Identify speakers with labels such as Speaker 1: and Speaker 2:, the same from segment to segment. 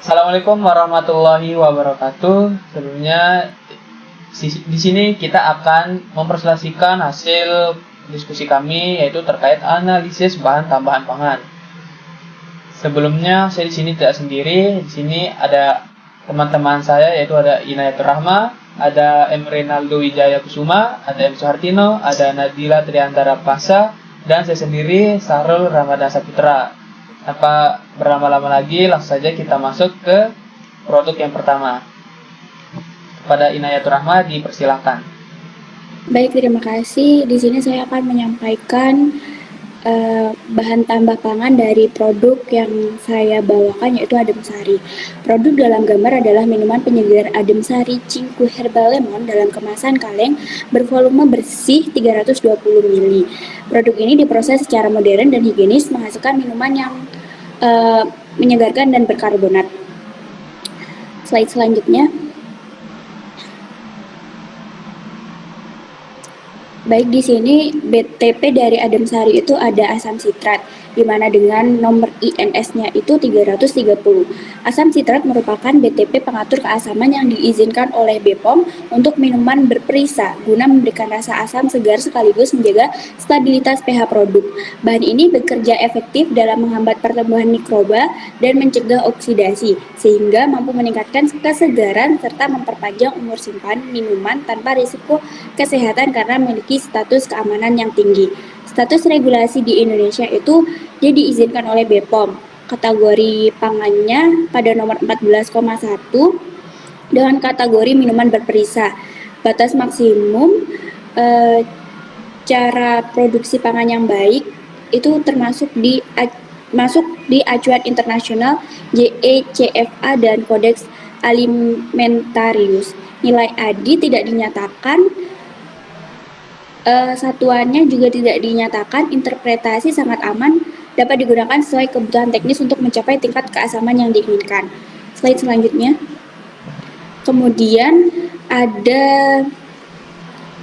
Speaker 1: Assalamualaikum warahmatullahi wabarakatuh. Sebelumnya di sini kita akan mempresentasikan hasil diskusi kami yaitu terkait analisis bahan tambahan pangan. Sebelumnya saya di sini tidak sendiri. Di sini ada teman-teman saya yaitu ada Inayatur Rahma, ada M. Renaldo Wijaya Kusuma, ada M. Suhartino, ada Nadila Triantara Pasa, dan saya sendiri Sarul Ramadan Saputra. Tanpa berlama-lama lagi, langsung saja kita masuk ke produk yang pertama. Kepada Inayatur Rahma dipersilahkan.
Speaker 2: Baik, terima kasih. Di sini saya akan menyampaikan bahan tambah pangan dari produk yang saya bawakan, yaitu adem sari. Produk dalam gambar adalah minuman penyegar adem sari Cingku Herbal Lemon dalam kemasan kaleng bervolume bersih 320 ml. Produk ini diproses secara modern dan higienis, menghasilkan minuman yang menyegarkan dan berkarbonat. Slide selanjutnya. Baik, di sini BTP dari adem sari itu ada asam sitrat, di mana dengan nomor INS-nya itu 330. Asam sitrat merupakan BTP pengatur keasaman yang diizinkan oleh BPOM untuk minuman berperisa, guna memberikan rasa asam segar sekaligus menjaga stabilitas pH produk. Bahan ini bekerja efektif dalam menghambat pertumbuhan mikroba dan mencegah oksidasi, sehingga mampu meningkatkan kesegaran serta memperpanjang umur simpan minuman tanpa risiko kesehatan karena memiliki status keamanan yang tinggi. Status regulasi di Indonesia itu dia diizinkan oleh BPOM. Kategori pangannya pada nomor 14,1 dengan kategori minuman berperisa. Batas maksimum cara produksi pangan yang baik itu termasuk di acuan internasional JECFA dan Kodeks Alimentarius. Nilai ADI tidak dinyatakan, satuannya juga tidak dinyatakan, interpretasi sangat aman, dapat digunakan sesuai kebutuhan teknis untuk mencapai tingkat keasaman yang diinginkan. Slide selanjutnya. Kemudian ada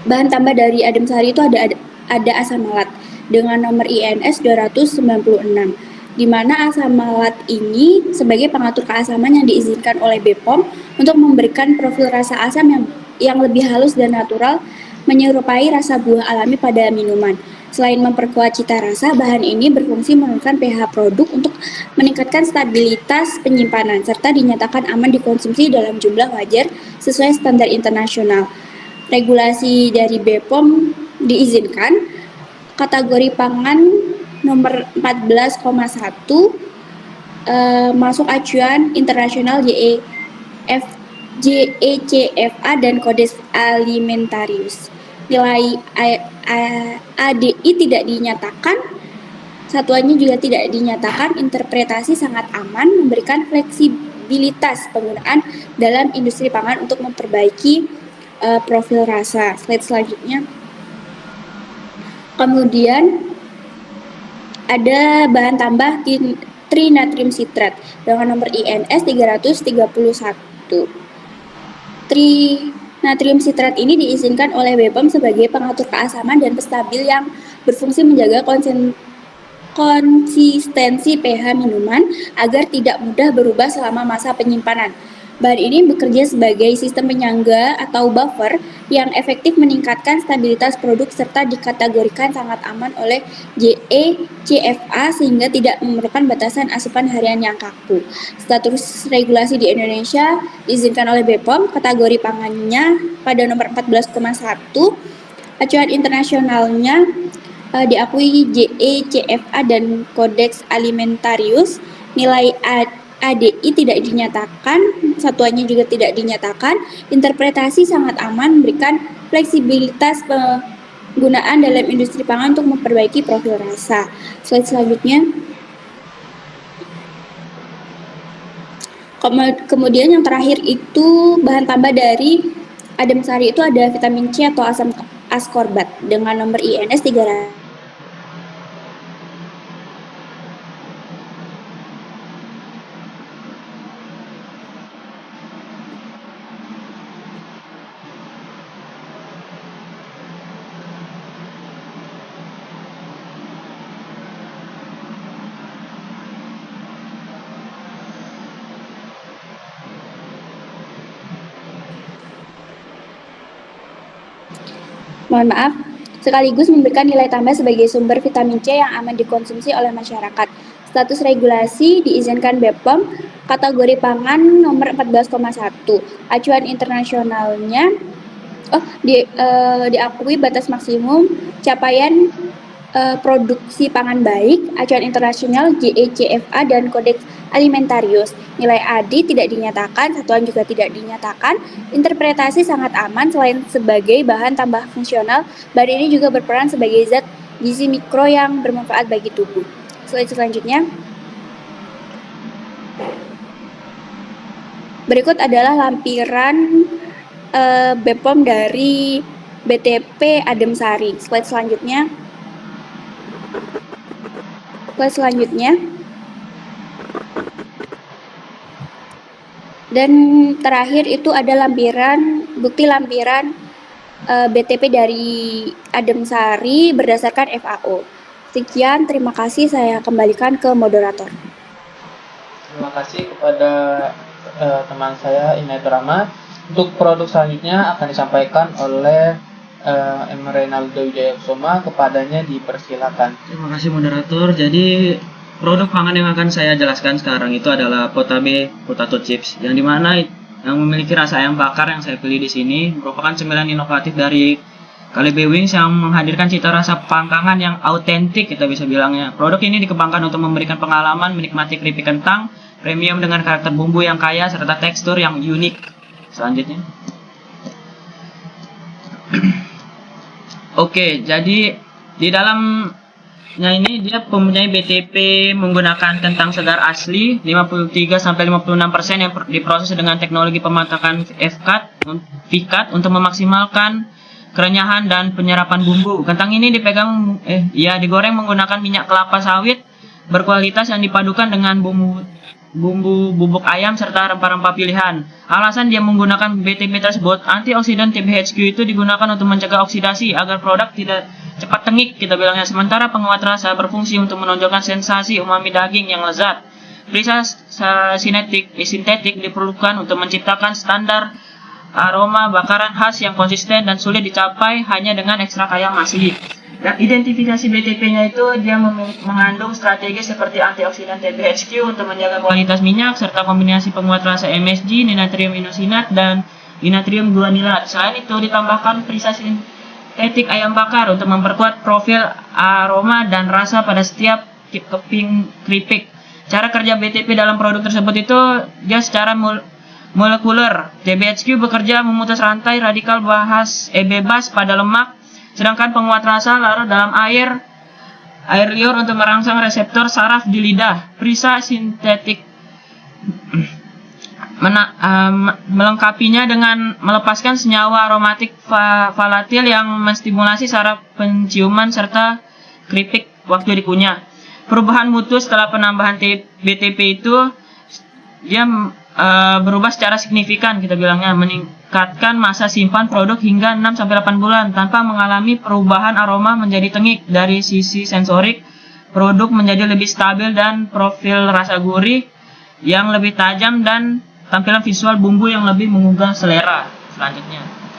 Speaker 2: bahan tambah dari adem sari itu ada asam malat dengan nomor INS 296, di mana asam malat ini sebagai pengatur keasaman yang diizinkan oleh BPOM untuk memberikan profil rasa asam yang lebih halus dan natural, menyerupai rasa buah alami pada minuman. Selain memperkuat cita rasa, bahan ini berfungsi menurunkan pH produk untuk meningkatkan stabilitas penyimpanan, serta dinyatakan aman dikonsumsi dalam jumlah wajar sesuai standar internasional. Regulasi dari BPOM diizinkan. Kategori pangan nomor 14,1 masuk acuan internasional JECFA dan Kodeks Alimentarius. Nilai ADI tidak dinyatakan, satuannya juga tidak dinyatakan, interpretasi sangat aman, memberikan fleksibilitas penggunaan dalam industri pangan untuk memperbaiki profil rasa. Slide selanjutnya. Kemudian ada bahan tambah trinatrium sitrat dengan nomor INS 331. Trinatrium sitrat ini diizinkan oleh BPOM sebagai pengatur keasaman dan penstabil yang berfungsi menjaga konsistensi pH minuman agar tidak mudah berubah selama masa penyimpanan. Bahan ini bekerja sebagai sistem penyangga atau buffer yang efektif meningkatkan stabilitas produk serta dikategorikan sangat aman oleh JECFA sehingga tidak memerlukan batasan asupan harian yang kaku. Status regulasi di Indonesia diizinkan oleh BPOM, kategori pangannya pada nomor 14,1, acuan internasionalnya diakui JECFA dan Kodeks Alimentarius. Nilai ADI tidak dinyatakan, satuannya juga tidak dinyatakan, interpretasi sangat aman, memberikan fleksibilitas penggunaan dalam industri pangan untuk memperbaiki profil rasa. Slide selanjutnya. Kemudian yang terakhir itu bahan tambah dari adem sari itu ada vitamin C atau asam ascorbat dengan nomor INS 300. mohon maaf, sekaligus memberikan nilai tambah sebagai sumber vitamin C yang aman dikonsumsi oleh masyarakat. Status regulasi diizinkan BPOM, kategori pangan nomor 14,1. Acuan internasionalnya diakui batas maksimum capaian produksi pangan baik, acuan internasional GECFA dan Kodeks Alimentarius. Nilai ADI tidak dinyatakan, satuan juga tidak dinyatakan. Interpretasi sangat aman. Selain sebagai bahan tambah fungsional, bahan ini juga berperan sebagai zat gizi mikro yang bermanfaat bagi tubuh. Slide selanjutnya. Berikut adalah lampiran BPOM dari BTP Adem Sari. Slide selanjutnya. Dan terakhir itu ada bukti lampiran BTP dari Adem Sari berdasarkan FAO. Sekian, terima kasih. Saya kembalikan ke moderator.
Speaker 1: Terima kasih kepada teman saya Inayatur Rahma. Untuk produk selanjutnya akan disampaikan oleh M. Reynaldo Wijaya Kusuma. Kepadanya dipersilakan.
Speaker 3: Terima kasih moderator. Jadi produk pangan yang akan saya jelaskan sekarang itu adalah Potabe Potato Chips, yang dimana yang memiliki rasa ayam bakar yang saya pilih di sini merupakan cemilan inovatif dari Kalbe Wings yang menghadirkan cita rasa panggangan yang autentik, kita bisa bilangnya. Produk ini dikembangkan untuk memberikan pengalaman menikmati keripik kentang premium dengan karakter bumbu yang kaya serta tekstur yang unik. Selanjutnya. Oke, jadi di dalamnya ini dia mempunyai BTP menggunakan kentang segar asli 53-56% yang diproses dengan teknologi pematakan VCAT untuk memaksimalkan kerenyahan dan penyerapan bumbu. Kentang ini digoreng menggunakan minyak kelapa sawit berkualitas yang dipadukan dengan bumbu bubuk ayam serta rempah-rempah pilihan. Alasan dia menggunakan BTP tersebut, antioksidan TBHQ itu digunakan untuk mencegah oksidasi agar produk tidak cepat tengik, kita bilangnya. Sementara penguat rasa berfungsi untuk menonjolkan sensasi umami daging yang lezat. Perisa sintetik diperlukan untuk menciptakan standar aroma bakaran khas yang konsisten dan sulit dicapai hanya dengan ekstrak ayam asli. Dan identifikasi BTP-nya itu dia mengandung strategi seperti antioksidan TBHQ untuk menjaga kualitas minyak serta kombinasi penguat rasa MSG, dinatrium inosinat dan dinatrium guanilat. Selain itu ditambahkan perisa sintetik ayam bakar untuk memperkuat profil aroma dan rasa pada setiap keping keripik. Cara kerja BTP dalam produk tersebut itu dia secara molekuler. TBHQ bekerja memutus rantai radikal bebas pada lemak, sedangkan penguat rasa larut dalam air liur untuk merangsang reseptor saraf di lidah. Perisa sintetik melengkapinya dengan melepaskan senyawa aromatik volatil yang menstimulasi saraf penciuman serta keripik waktu dikunyah. Perubahan mutu setelah penambahan BTP itu dia berubah secara signifikan, kita bilangnya, meningkatkan masa simpan produk hingga 6-8 bulan tanpa mengalami perubahan aroma menjadi tengik. Dari sisi sensorik, produk menjadi lebih stabil dan profil rasa gurih yang lebih tajam dan tampilan visual bumbu yang lebih menggugah selera. Selanjutnya.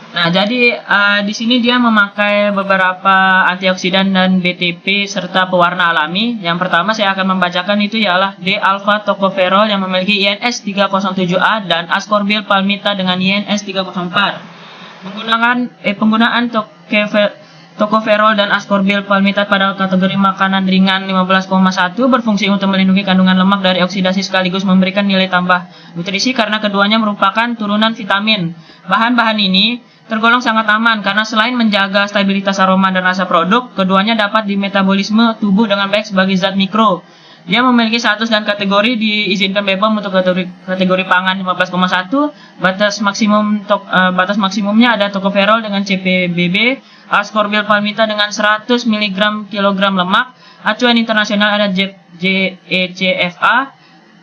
Speaker 3: Nah, jadi di sini dia memakai beberapa antioksidan dan BTP serta pewarna alami. Yang pertama saya akan membacakan itu ialah D-alpha tocopherol yang memiliki INS 307A dan ascorbyl palmita dengan INS 304. Penggunaan tocopherol dan ascorbyl palmita pada kategori makanan ringan 15,1 berfungsi untuk melindungi kandungan lemak dari oksidasi sekaligus memberikan nilai tambah nutrisi karena keduanya merupakan turunan vitamin. Bahan-bahan ini tergolong sangat aman karena selain menjaga stabilitas aroma dan rasa produk, keduanya dapat dimetabolisme tubuh dengan baik sebagai zat mikro. Dia memiliki status dan kategori diizinkan BPOM untuk kategori pangan 15,1. Batas maksimumnya ada tocopherol dengan CPBB, ascorbyl palmita dengan 100 mg kilogram lemak, acuan internasional ada GECFA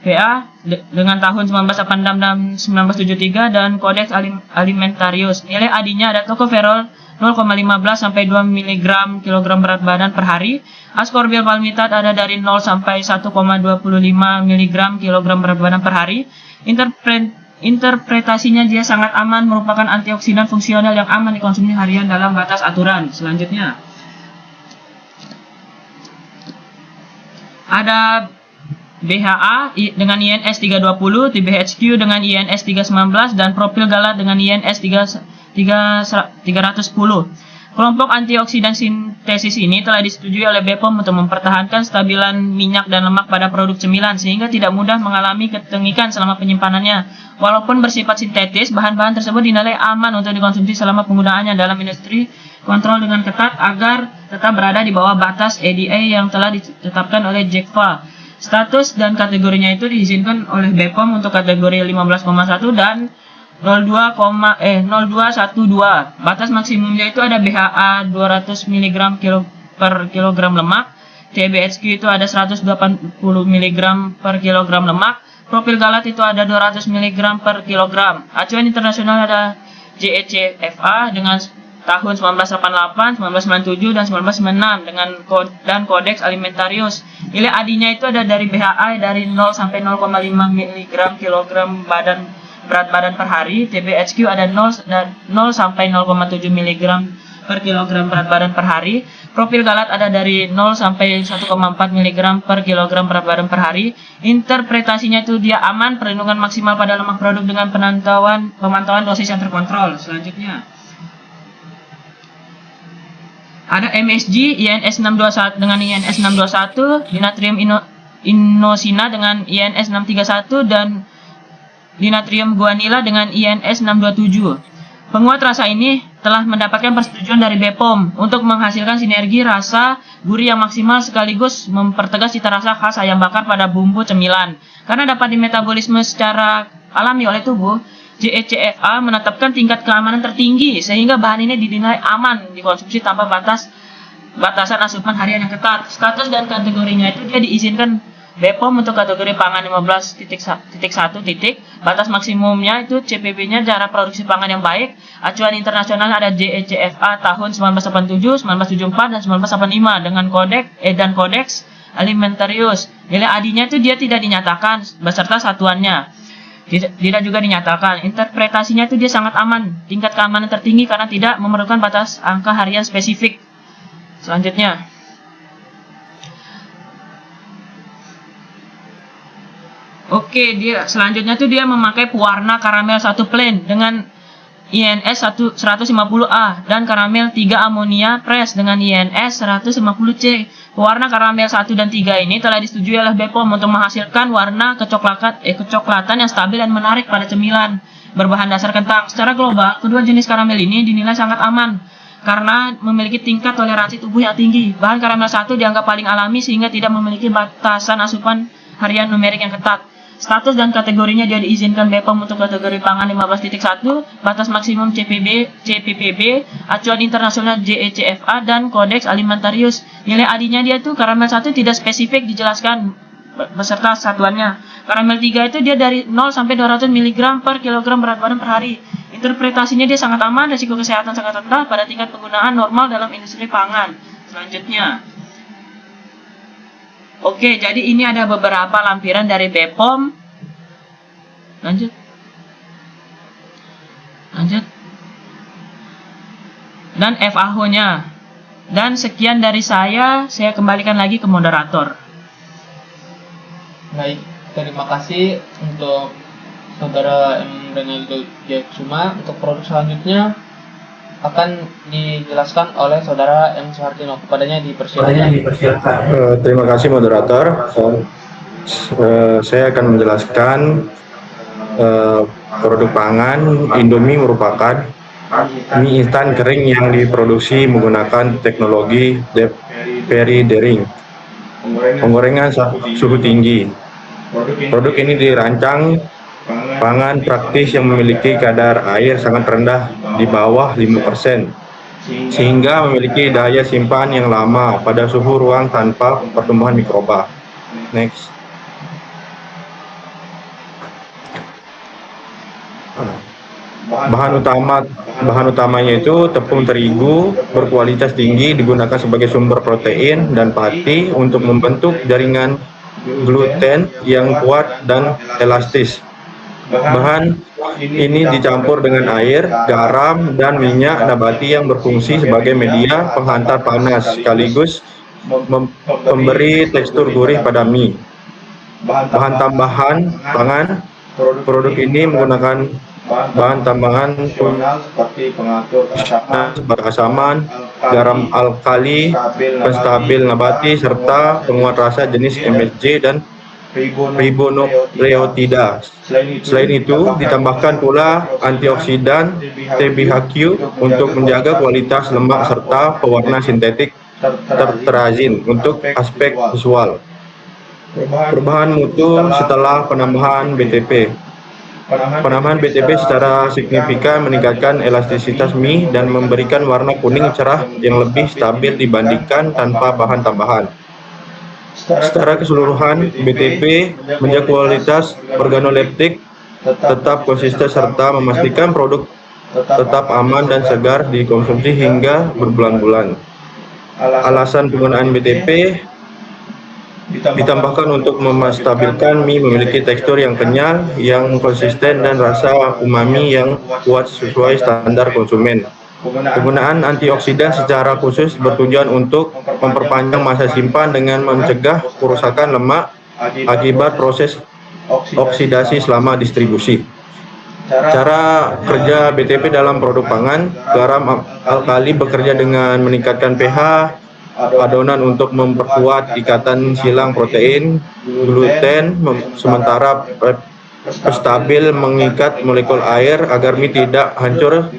Speaker 3: PA dengan tahun 1986 dan 1973 dan Kodeks Alimentarius. Nilai ADI-nya ada tocopherol 0,15 sampai 2 mg kilogram berat badan per hari. Ascorbyl palmitat ada dari 0 sampai 1,25 mg kilogram berat badan per hari. interpretasinya dia sangat aman, merupakan antioksidan fungsional yang aman dikonsumsi harian dalam batas aturan. Selanjutnya ada BHA dengan INS 320, TBHQ dengan INS 319, dan propil galat dengan INS 310. Kelompok antioksidan sintesis ini telah disetujui oleh BPOM untuk mempertahankan stabilan minyak dan lemak pada produk cemilan sehingga tidak mudah mengalami ketengikan selama penyimpanannya. Walaupun bersifat sintetis, bahan-bahan tersebut dinilai aman untuk dikonsumsi selama penggunaannya dalam industri, kontrol dengan ketat agar tetap berada di bawah batas EDA yang telah ditetapkan oleh JECFA. Status dan kategorinya itu diizinkan oleh BPOM untuk kategori 15,1 dan 0212. Batas maksimumnya itu ada BHA 200 mg per kilogram lemak, TBHQ itu ada 180 mg per kilogram lemak, propil galat itu ada 200 mg per kilogram. Acuan internasional ada JECFA dengan tahun 1988, 1997, dan 1996 dan Kodeks Alimentarius. Nilai ADI-nya itu ada dari BHA dari 0 sampai 0,5 mg kilogram berat badan per hari, TBHQ ada 0 sampai 0,7 mg per kilogram berat badan per hari, propil galat ada dari 0 sampai 1,4 mg per kilogram berat badan per hari. Interpretasinya itu dia aman, perlindungan maksimal pada lemak produk dengan pemantauan dosis yang terkontrol. Selanjutnya ada MSG INS 621 dengan INS 621, dinatrium inosina dengan INS 631, dan dinatrium guanila dengan INS 627. Penguat rasa ini telah mendapatkan persetujuan dari BPOM untuk menghasilkan sinergi rasa gurih yang maksimal sekaligus mempertegas cita rasa khas ayam bakar pada bumbu cemilan. Karena dapat dimetabolisme secara alami oleh tubuh, JECFA menetapkan tingkat keamanan tertinggi sehingga bahan ini dinilai aman dikonsumsi tanpa batasan asupan harian yang ketat. Status dan kategorinya itu dia diizinkan BPOM untuk kategori pangan 15.1. Batas maksimumnya itu CPB-nya cara produksi pangan yang baik. Acuan internasional ada JECFA tahun 1987, 1974, dan 1985 dengan Kodeks Alimentarius. Nilai ADI-nya itu dia tidak dinyatakan beserta satuannya. Tidak juga dinyatakan. Interpretasinya itu dia sangat aman, tingkat keamanan tertinggi karena tidak memerlukan batas angka harian spesifik. Selanjutnya selanjutnya tuh dia memakai pewarna karamel 1 plain dengan INS 150A dan karamel 3 amonia press dengan INS 150C. Pewarna karamel 1 dan 3 ini telah disetujui oleh BPOM untuk menghasilkan warna kecoklatan yang stabil dan menarik pada cemilan berbahan dasar kentang. Secara global, kedua jenis karamel ini dinilai sangat aman karena memiliki tingkat toleransi tubuh yang tinggi. Bahan karamel 1 dianggap paling alami sehingga tidak memiliki batasan asupan harian numerik yang ketat. Status dan kategorinya dia diizinkan BPOM untuk kategori pangan 15.1, batas maksimum CPPB, acuan internasional JECFA, dan Kodeks Alimentarius. Nilai ADI-nya dia tuh karamel 1 tidak spesifik dijelaskan beserta satuannya. Karamel 3 itu dia dari 0 sampai 200 mg per kilogram berat badan per hari. Interpretasinya dia sangat aman, risiko kesehatan sangat rendah pada tingkat penggunaan normal dalam industri pangan. Selanjutnya jadi ini ada beberapa lampiran dari BPOM. Lanjut. Dan FAO-nya. Dan sekian dari saya kembalikan lagi ke moderator.
Speaker 1: Baik, terima kasih untuk Saudara M. Renaldo Jayakusuma. Untuk produk selanjutnya akan dijelaskan oleh Saudara M. Suhartino. Kepadanya dipersilakan.
Speaker 4: Terima kasih moderator. Saya akan menjelaskan produk pangan. Indomie merupakan mie instan kering yang diproduksi menggunakan teknologi deep fryer drying, penggorengan suhu tinggi. Produk ini dirancang pangan praktis yang memiliki kadar air sangat rendah di bawah 5%, sehingga memiliki daya simpan yang lama pada suhu ruang tanpa pertumbuhan mikroba. Next. Bahan utamanya itu tepung terigu berkualitas tinggi digunakan sebagai sumber protein dan pati untuk membentuk jaringan gluten yang kuat dan elastis. Bahan ini dicampur dengan air, garam, dan minyak nabati yang berfungsi sebagai media penghantar panas sekaligus memberi tekstur gurih pada mie. Bahan tambahan pangan, produk ini menggunakan bahan tambahan
Speaker 5: seperti pengatur
Speaker 4: keasaman, garam alkali, penstabil nabati, serta penguat rasa jenis MSG dan ribonukleotida. Selain itu, ditambahkan pula antioksidan TBHQ untuk menjaga kualitas lemak serta pewarna sintetik terterazin untuk aspek visual. Perubahan mutu setelah penambahan BTP. Penambahan BTP secara signifikan meningkatkan elastisitas mie dan memberikan warna kuning cerah yang lebih stabil dibandingkan tanpa bahan tambahan. Secara keseluruhan, BTP menjaga kualitas organoleptik tetap konsisten serta memastikan produk tetap aman dan segar dikonsumsi hingga berbulan-bulan. Alasan penggunaan BTP ditambahkan untuk memastabilkan mie memiliki tekstur yang kenyal, yang konsisten, dan rasa umami yang kuat sesuai standar konsumen. Penggunaan antioksidan secara khusus bertujuan untuk memperpanjang masa simpan dengan mencegah kerusakan lemak akibat proses oksidasi selama distribusi. Cara kerja BTP dalam produk pangan, garam alkali bekerja dengan meningkatkan pH adonan untuk memperkuat ikatan silang protein, gluten, sementara stabil mengikat molekul air agar mie tidak hancur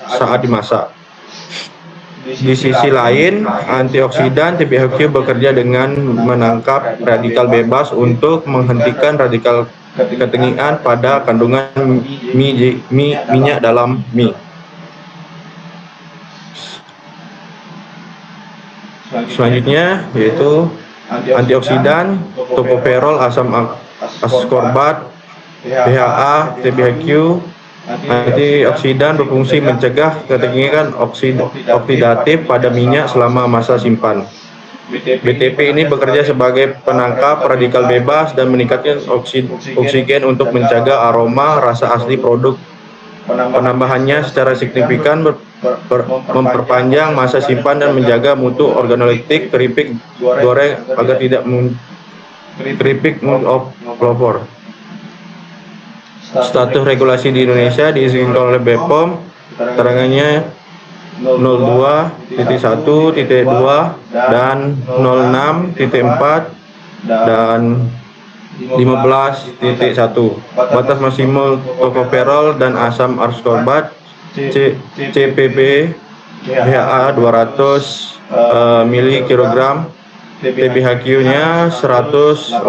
Speaker 4: saat dimasak. Di sisi lain, antioksidan TBHQ bekerja dengan menangkap radikal bebas untuk menghentikan radikal ketengian pada kandungan minyak dalam mie. Selanjutnya yaitu antioksidan, tokoferol, asam ascorbat, PHA, TBHQ. Antioksidan berfungsi mencegah ketengian oksidatif pada minyak selama masa simpan. BTP ini bekerja sebagai penangkap radikal bebas dan meningkatkan oksigen untuk menjaga aroma rasa asli produk. Penambahannya secara signifikan memperpanjang masa simpan dan menjaga mutu organoleptik keripik goreng agar tidak keripik of flavor. Status regulasi di Indonesia diizinkan oleh BPOM, keterangannya 02.1.2 dan 06.4 dan 15.1. Batas maksimal tokoferol dan asam ascorbat CPB PHA 200 mg, TBHQ-nya 180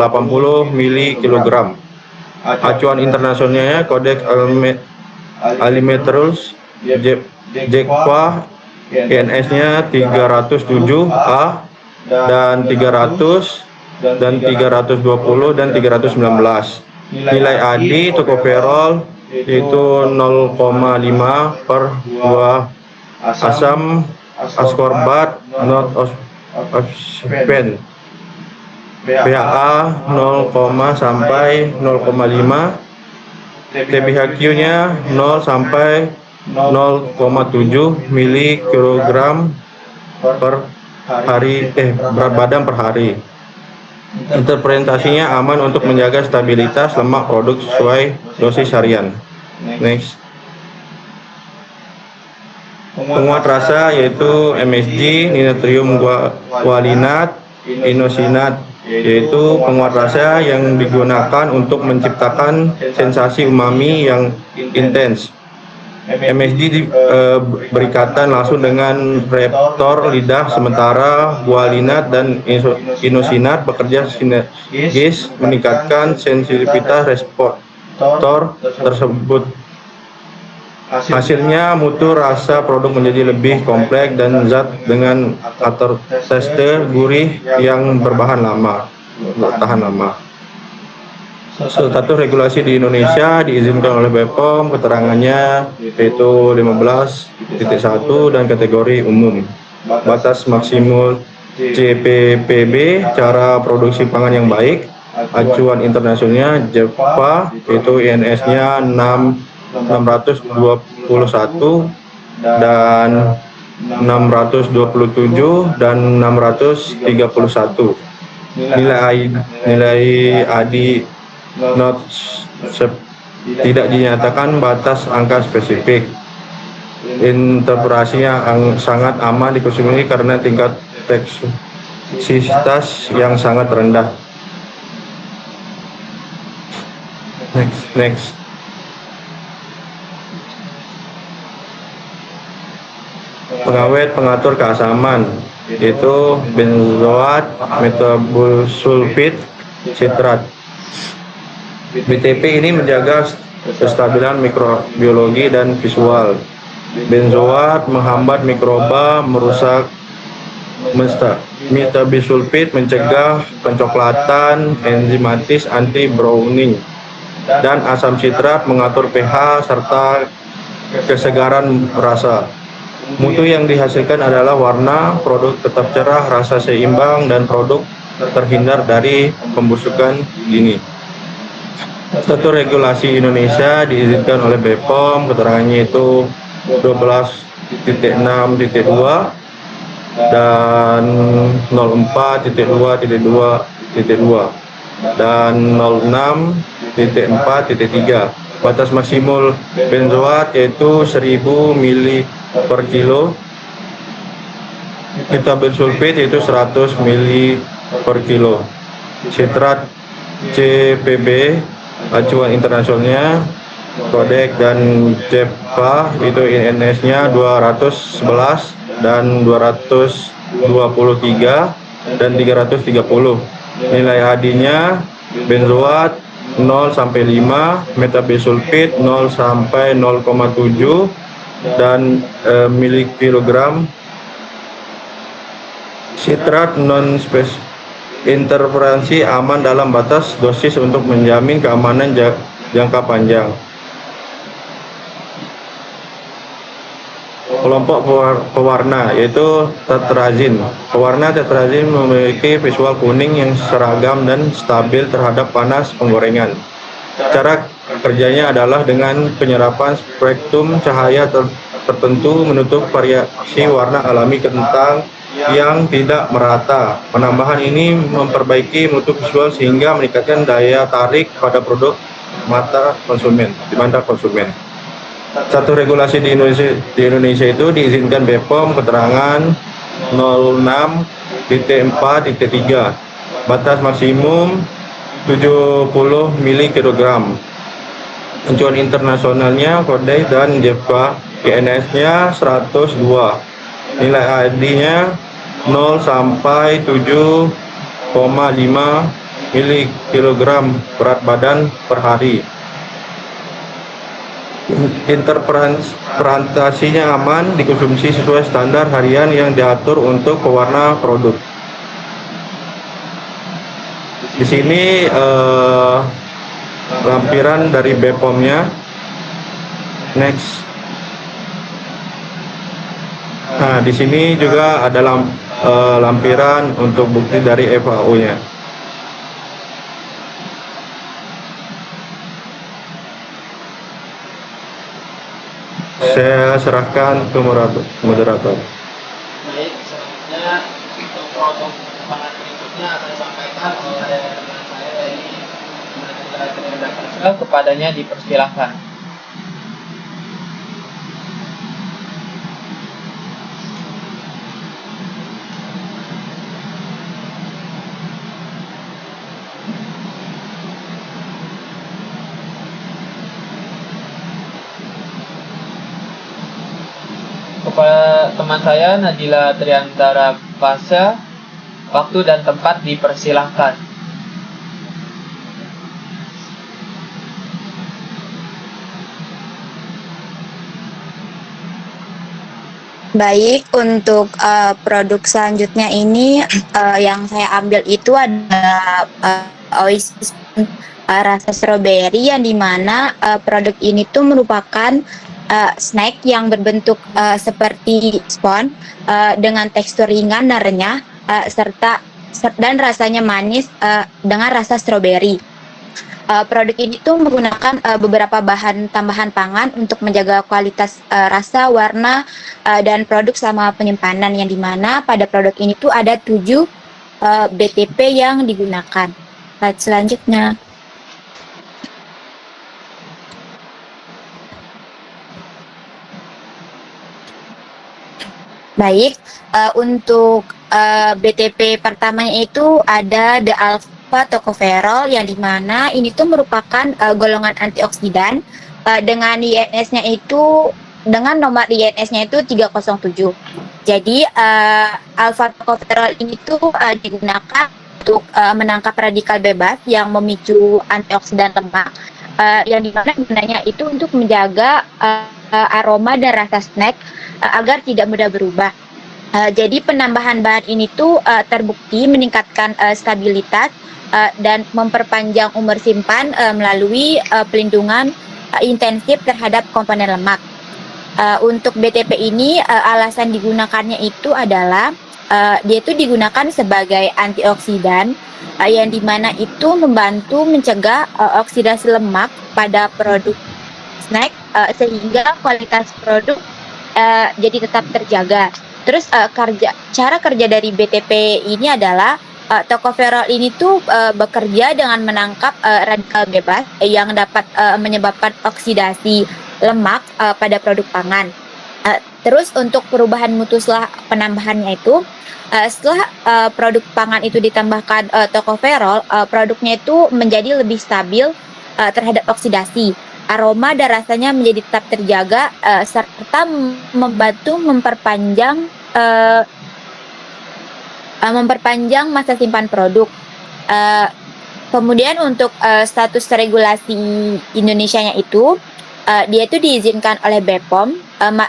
Speaker 4: mg. Acuan internasionalnya Codex Alimentarius JECVA, INS-nya 307A dan 300 dan 320 dan 319. Nilai ADI tokoferol yaitu 0,5 per 2 asam ascorbat not oxpen. PHA 0, sampai 0,5, TBHQ-nya 0 sampai 0,7 mg per hari berat badan per hari. Interpretasinya aman untuk menjaga stabilitas lemak produk sesuai dosis harian. Next. Penguat rasa yaitu MSG, nitrogen guaninat, inosinat, yaitu penguat rasa yang digunakan untuk menciptakan sensasi umami yang intens. MSG berikatan langsung dengan reseptor lidah, sementara guaninat dan inosinat bekerja sinergis meningkatkan sensitivitas reseptor tersebut. Hasilnya mutu rasa produk menjadi lebih kompleks dan zat dengan aftertaste gurih yang bertahan lama. Status regulasi di Indonesia diizinkan oleh BPOM, keterangannya yaitu 15.1 dan kategori umum. Batas maksimal CPPB, cara produksi pangan yang baik. acuan internasionalnya JEPA itu INS-nya 621 dan 627 dan 631. Nilai ADI not tidak dinyatakan batas angka spesifik. Interpretasinya sangat aman di kursus ini karena tingkat kompleksitas yang sangat rendah. Next. Pengawet pengatur keasaman itu benzoat, metabosulfit, sitrat. BTP ini menjaga kestabilan mikrobiologi dan visual. Benzoat menghambat mikroba, merusak metabosulfit, mencegah pencoklatan enzimatis, anti browning, dan asam sitrat mengatur pH serta kesegaran rasa. Mutu yang dihasilkan adalah warna, produk tetap cerah, rasa seimbang, dan produk terhindar dari pembusukan dini. Satu regulasi Indonesia diizinkan oleh BPOM, keterangannya itu 12.6.2 dan 04.2.2.2 dan 06.4.3. Batas maksimum benzoat yaitu 1000 mili per kilo, metabosulfit itu 100 mili per kilo, sitrat CPB acuan internasionalnya kodek dan JEPA itu INS-nya 211 dan 223 dan 330. Nilai ADI-nya benzoat 0 sampai 5, metabosulfit 0 sampai 0,7 dan milikilogram. Sitrat non spesifik. Interferensi aman dalam batas dosis untuk menjamin keamanan jangka panjang. Kelompok pewarna yaitu tetrazin. Pewarna tetrazin memiliki visual kuning yang seragam dan stabil terhadap panas penggorengan. Cara kerjanya adalah dengan penyerapan spektrum cahaya tertentu menutup variasi warna alami kentang yang tidak merata. Penambahan ini memperbaiki mutu visual sehingga meningkatkan daya tarik pada produk di mata konsumen. Satu regulasi di Indonesia itu diizinkan BPOM keterangan 06.4.3. Batas maksimum 70 mg. Acuan internasionalnya kodek dan JEPA INS-nya 102. Nilai ADI-nya 0 sampai 7,5 mg berat badan per hari. Interpretasinya aman, dikonsumsi sesuai standar harian yang diatur untuk pewarna produk. Di sini lampiran dari BPOM-nya. Next. Nah, di sini juga ada lampiran untuk bukti dari FAO-nya. Saya serahkan ke moderator.
Speaker 1: Baik, selanjutnya untuk produk pengembangan berikutnya akan disampaikan oleh teman saya dari kepadanya dipersilahkan. Kepada teman saya Nadila Triantara Pasha, waktu dan tempat dipersilahkan.
Speaker 6: Baik, untuk produk selanjutnya ini yang saya ambil itu ada Oasis rasa strawberry, yang dimana produk ini tuh merupakan snack yang berbentuk seperti spons dengan tekstur ringan dan renyah serta dan rasanya manis dengan rasa stroberi. Produk ini tuh menggunakan beberapa bahan tambahan pangan untuk menjaga kualitas rasa, warna, dan produk selama penyimpanan, yang dimana pada produk ini tuh ada 7 BTP yang digunakan. Slide selanjutnya. Baik, untuk BTP pertamanya itu ada The Alpha Tocopherol, yang dimana ini tuh merupakan golongan antioksidan dengan INS-nya itu dengan nomor INS-nya itu 307. Jadi Alpha Tocopherol ini tuh digunakan untuk menangkap radikal bebas yang memicu antioksidan lemak, yang dimana gunanya itu untuk menjaga aroma dan rasa snack agar tidak mudah berubah. Jadi penambahan bahan ini tuh terbukti meningkatkan stabilitas dan memperpanjang umur simpan melalui pelindungan intensif terhadap komponen lemak. Untuk BTP ini alasan digunakannya itu adalah dia itu digunakan sebagai antioksidan yang dimana itu membantu mencegah oksidasi lemak pada produk snack sehingga kualitas produk jadi tetap terjaga. Terus cara kerja dari BTP ini adalah tocopherol ini tuh bekerja dengan menangkap radikal bebas yang dapat menyebabkan oksidasi lemak pada produk pangan. Terus untuk perubahan mutu setelah penambahannya itu, setelah produk pangan itu ditambahkan tocopherol, produknya itu menjadi lebih stabil terhadap oksidasi. Aroma dan rasanya menjadi tetap terjaga serta membantu memperpanjang masa simpan produk. Kemudian untuk status regulasi Indonesianya itu dia itu diizinkan oleh BPOM,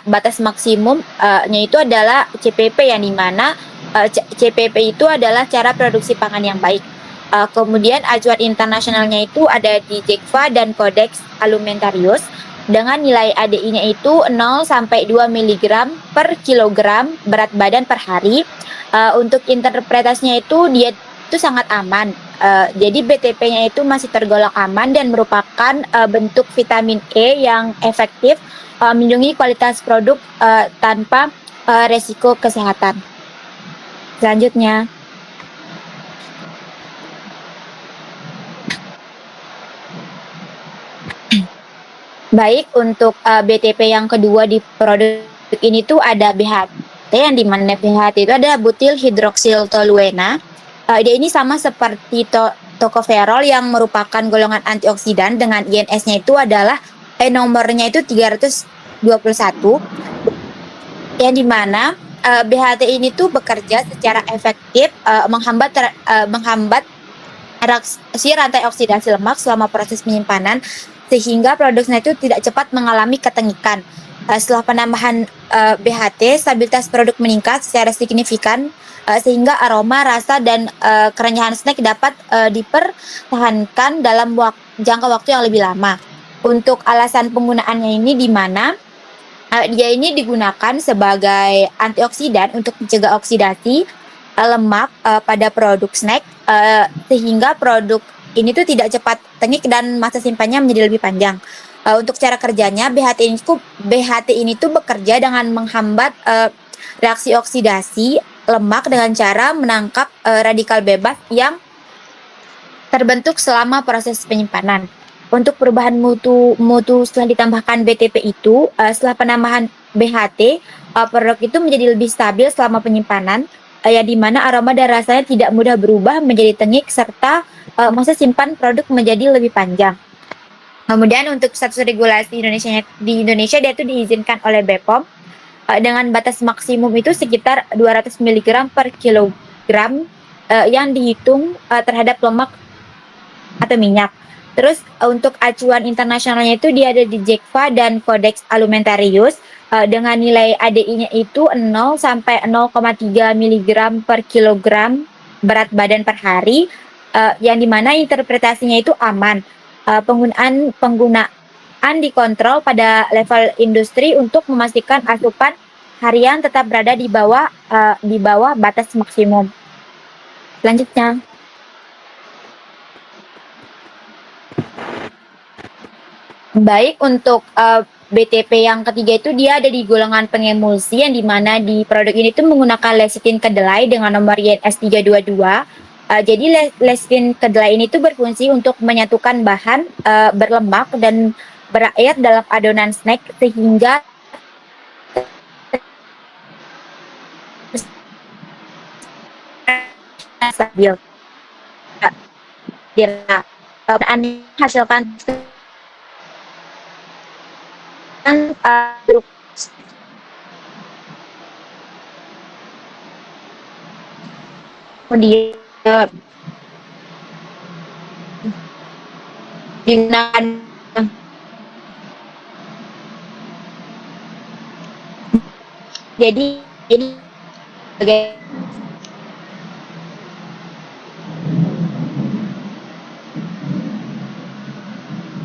Speaker 6: batas maksimumnya itu adalah CPP, yang dimana CPP itu adalah cara produksi pangan yang baik. Kemudian acuan internasionalnya itu ada di JECFA dan Codex Alimentarius dengan nilai ADI-nya itu 0 sampai 2 mg per kilogram berat badan per hari. Untuk interpretasinya itu dia itu sangat aman. Jadi BTP-nya itu masih tergolong aman dan merupakan bentuk vitamin E yang efektif melindungi kualitas produk tanpa resiko kesehatan. Selanjutnya. Baik, untuk BTP yang kedua di produk ini tuh ada BHT, yang dimana BHT itu ada butyl hidroksil toluena. Dia ini sama seperti tocopherol yang merupakan golongan antioksidan dengan INS-nya itu adalah nomornya itu 321, yang dimana BHT ini tuh bekerja secara efektif menghambat reaksi rantai oksidasi lemak selama proses penyimpanan, sehingga produknya itu tidak cepat mengalami ketengikan. Setelah penambahan BHT, stabilitas produk meningkat secara signifikan sehingga aroma, rasa, dan kerenyahan snack dapat dipertahankan dalam jangka waktu yang lebih lama. Untuk alasan penggunaannya ini di mana dia ini digunakan sebagai antioksidan untuk mencegah oksidasi lemak pada produk snack sehingga produk ini tuh tidak cepat tengik dan masa simpannya menjadi lebih panjang. Untuk cara kerjanya, BHT ini tuh bekerja dengan menghambat reaksi oksidasi lemak dengan cara menangkap radikal bebas yang terbentuk selama proses penyimpanan. Untuk perubahan mutu setelah ditambahkan BTP itu, setelah penambahan BHT, produk itu menjadi lebih stabil selama penyimpanan, yang dimana aroma dan rasanya tidak mudah berubah menjadi tengik serta masa simpan produk menjadi lebih panjang. Kemudian untuk status regulasi di Indonesia dia itu diizinkan oleh BPOM dengan batas maksimum itu sekitar 200 mg per kilogram yang dihitung terhadap lemak atau minyak. Terus untuk acuan internasionalnya itu dia ada di JECFA dan Codex Alimentarius dengan nilai ADI-nya itu 0 sampai 0,3 mg per kilogram berat badan per hari, yang dimana interpretasinya itu aman. Penggunaan dikontrol pada level industri untuk memastikan asupan harian tetap berada di bawah batas maksimum. Selanjutnya, baik untuk BTP yang ketiga itu dia ada di golongan pengemulsi yang dimana di produk ini tuh menggunakan lecitin kedelai dengan nomor YNS322. Jadi lecitin kedelai ini tuh berfungsi untuk menyatukan bahan berlemak dan berair dalam adonan snack sehingga stabil. Dia hasilkan kemudian digunakan jadi sebagai